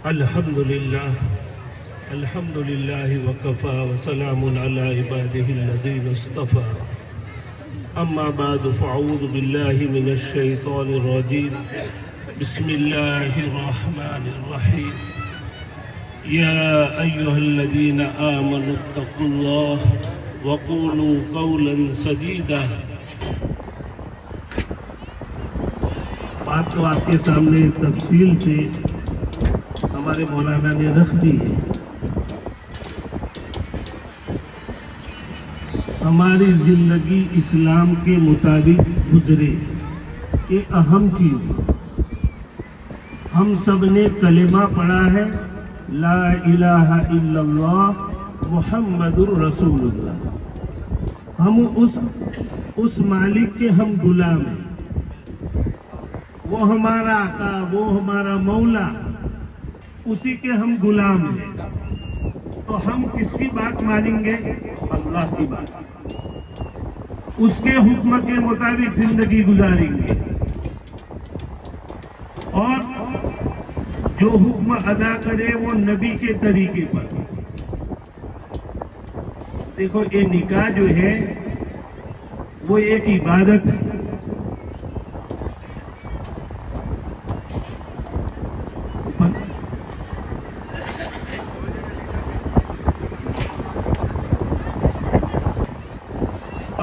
الحمد لله وكفى وسلام على عباده الذين اصطفى أما بعد فأعوذ بالله من الشيطان الرجيم بسم الله الرحمن الرحيم يا أيها الذين آمنوا اتقوا الله وقولوا قولا سديدا. بات تو آپ کے سامنے تفصیل سے ہمارے مولانا نے رکھ دی ہے. ہماری زندگی اسلام کے مطابق گزرے یہ اہم چیز. ہم سب نے کلمہ پڑھا ہے لا الہ الا اللہ محمد الرسول اللہ. ہم اس مالک کے ہم غلام ہیں. وہ ہمارا آقا، وہ ہمارا مولا، اسی کے ہم غلام ہیں. تو ہم کس کی بات مانیں گے؟ اللہ کی بات. اس کے حکم کے مطابق زندگی گزاریں گے اور جو حکم ادا کرے وہ نبی کے طریقے پر. دیکھو یہ نکاح جو ہے وہ ایک عبادت ہے.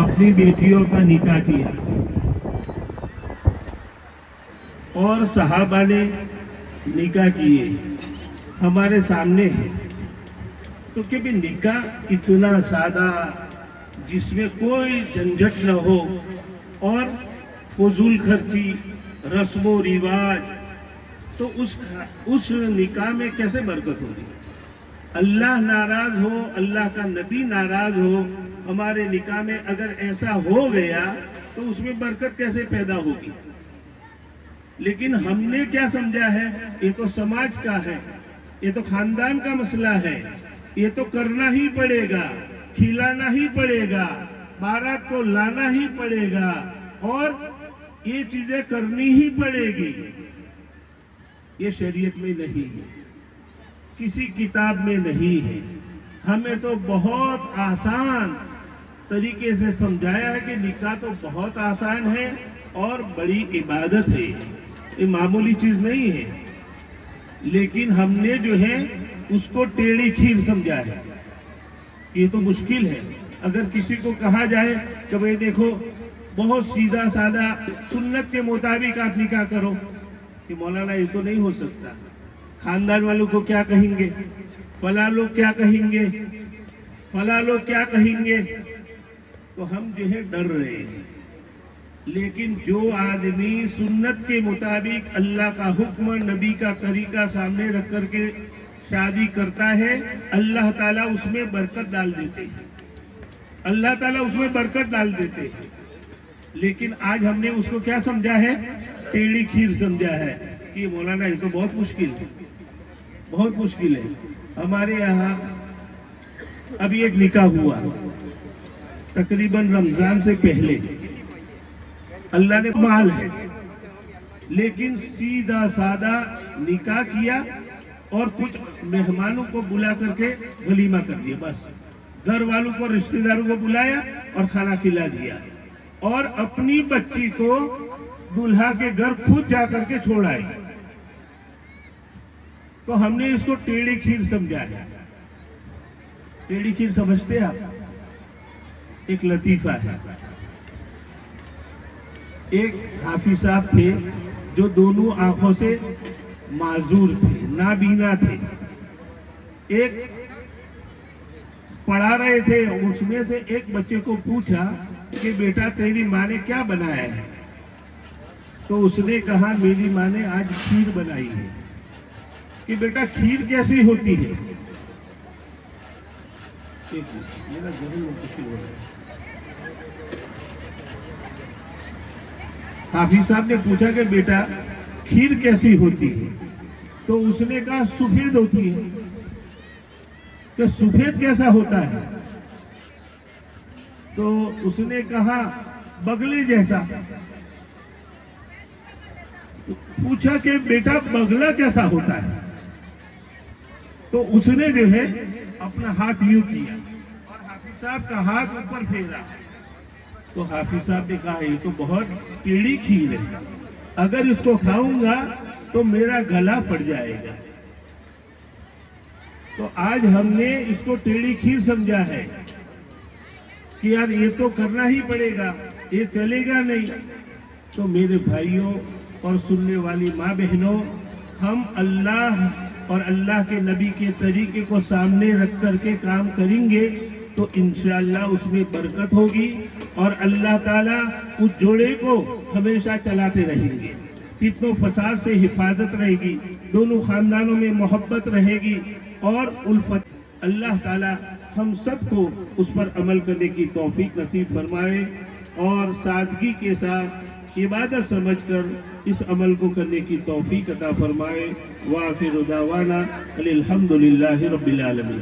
اپنی بیٹیوں کا نکاح کیا اور صحابہ نے نکاح کیے ہمارے سامنے ہے. تو کہ بھی نکاح اتنا سادہ جس میں کوئی جھنجھٹ نہ ہو اور فضول خرچی رسم و رواج، تو اس نکاح میں کیسے برکت ہوگی؟ اللہ ناراض ہو، اللہ کا نبی ناراض ہو ہمارے نکاح میں اگر ایسا ہو گیا تو اس میں برکت کیسے پیدا ہوگی؟ لیکن ہم نے کیا سمجھا ہے یہ تو سماج کا ہے، یہ تو خاندان کا مسئلہ ہے، یہ تو کرنا ہی پڑے گا، کھلانا ہی پڑے گا، بارات کو لانا ہی پڑے گا اور یہ چیزیں کرنی ہی پڑے گی. یہ شریعت میں نہیں ہے، کسی کتاب میں نہیں ہے. ہمیں تو بہت آسان طریقے سے سمجھایا ہے کہ نکاح تو بہت آسان ہے اور بڑی عبادت ہے، یہ معمولی چیز نہیں ہے. لیکن ہم نے جو ہے اس کو ٹیڑھی کھیر سمجھا ہے. یہ تو مشکل ہے. اگر کسی کو کہا جائے کہ بھئی دیکھو بہت سیدھا سادہ سنت کے مطابق آپ نکاح کرو، کہ مولانا یہ تو نہیں ہو سکتا، خاندان والوں کو کیا کہیں گے، فلاں لوگ کیا کہیں گے، فلاں لوگ کیا کہیں گے، تو ہم جو ہے ڈر رہے ہیں. لیکن جو آدمی سنت کے مطابق اللہ کا حکم، نبی کا طریقہ سامنے رکھ کر کے شادی کرتا ہے، اللہ تعالیٰ اس میں برکت ڈال دیتے ہیں. اللہ تعالیٰ اس میں برکت ڈال دیتے ہیں. لیکن آج ہم نے اس کو کیا سمجھا ہے؟ ٹیڑھی کھیر سمجھا ہے کہ مولانا یہ تو بہت مشکل ہے، بہت مشکل ہے. ہمارے یہاں ابھی ایک نکاح ہوا تقریباً رمضان سے پہلے. اللہ نے مال ہے لیکن سیدھا سادہ نکاح کیا اور کچھ مہمانوں کو بلا کر کے ولیمہ کر دیا. بس گھر والوں کو، رشتہ داروں کو بلایا اور کھانا کھلا دیا اور اپنی بچی کو دلہا کے گھر خود جا کر کے چھوڑ آئے. تو ہم نے اس کو ٹیڑھی کھیر سمجھا ہے. ٹیڑھی کھیر سمجھتے ہیں آپ؟ ایک لطیفہ ہے. ایک حافظ صاحب تھے جو دونوں آنکھوں سے معذور تھے، نابینا تھے. ایک پڑھا رہے تھے، اس میں سے ایک بچے کو پوچھا کہ بیٹا تیری ماں نے کیا بنایا ہے؟ تو اس نے کہا میری ماں نے آج کھیر بنائی ہے. کہ بیٹا کھیر کیسی ہوتی ہے؟ میرا ضرور مشکل ہو رہا ہے. حافظ صاحب نے پوچھا کہ بیٹا کھیر کیسی ہوتی ہے؟ تو اس نے کہا سفید ہوتی ہے. کہ سفید کیسا ہوتا ہے؟ تو اس نے کہا بگلے جیسا. تو پوچھا کہ بیٹا بگلا کیسا ہوتا ہے؟ تو اس نے جو ہے اپنا ہاتھ یوں کیا اور حافظ صاحب کا ہاتھ اوپر پھیرا. تو حافظ صاحب نے کہا یہ تو بہت ٹیڑھی کھیر ہے, اگر اس کو کھاؤں گا تو میرا گلا پھٹ جائے گا. تو آج ہم نے اس کو ٹیڑھی کھیر سمجھا ہے کہ یار یہ تو کرنا ہی پڑے گا, یہ چلے گا نہیں. تو میرے بھائیوں اور سننے والی ماں بہنوں, ہم اللہ اور اللہ کے نبی کے طریقے کو سامنے رکھ کر کے کام کریں گے تو انشاءاللہ اس میں برکت ہوگی اور اللہ تعالیٰ اس جوڑے کو ہمیشہ چلاتے رہیں گے. فتن و فساد سے حفاظت رہے گی, دونوں خاندانوں میں محبت رہے گی اور الفت. اللہ تعالیٰ ہم سب کو اس پر عمل کرنے کی توفیق نصیب فرمائے اور سادگی کے ساتھ عبادت سمجھ کر اس عمل کو کرنے کی توفیق عطا فرمائے. وآخر دعوانا الحمدللہ رب العالمین.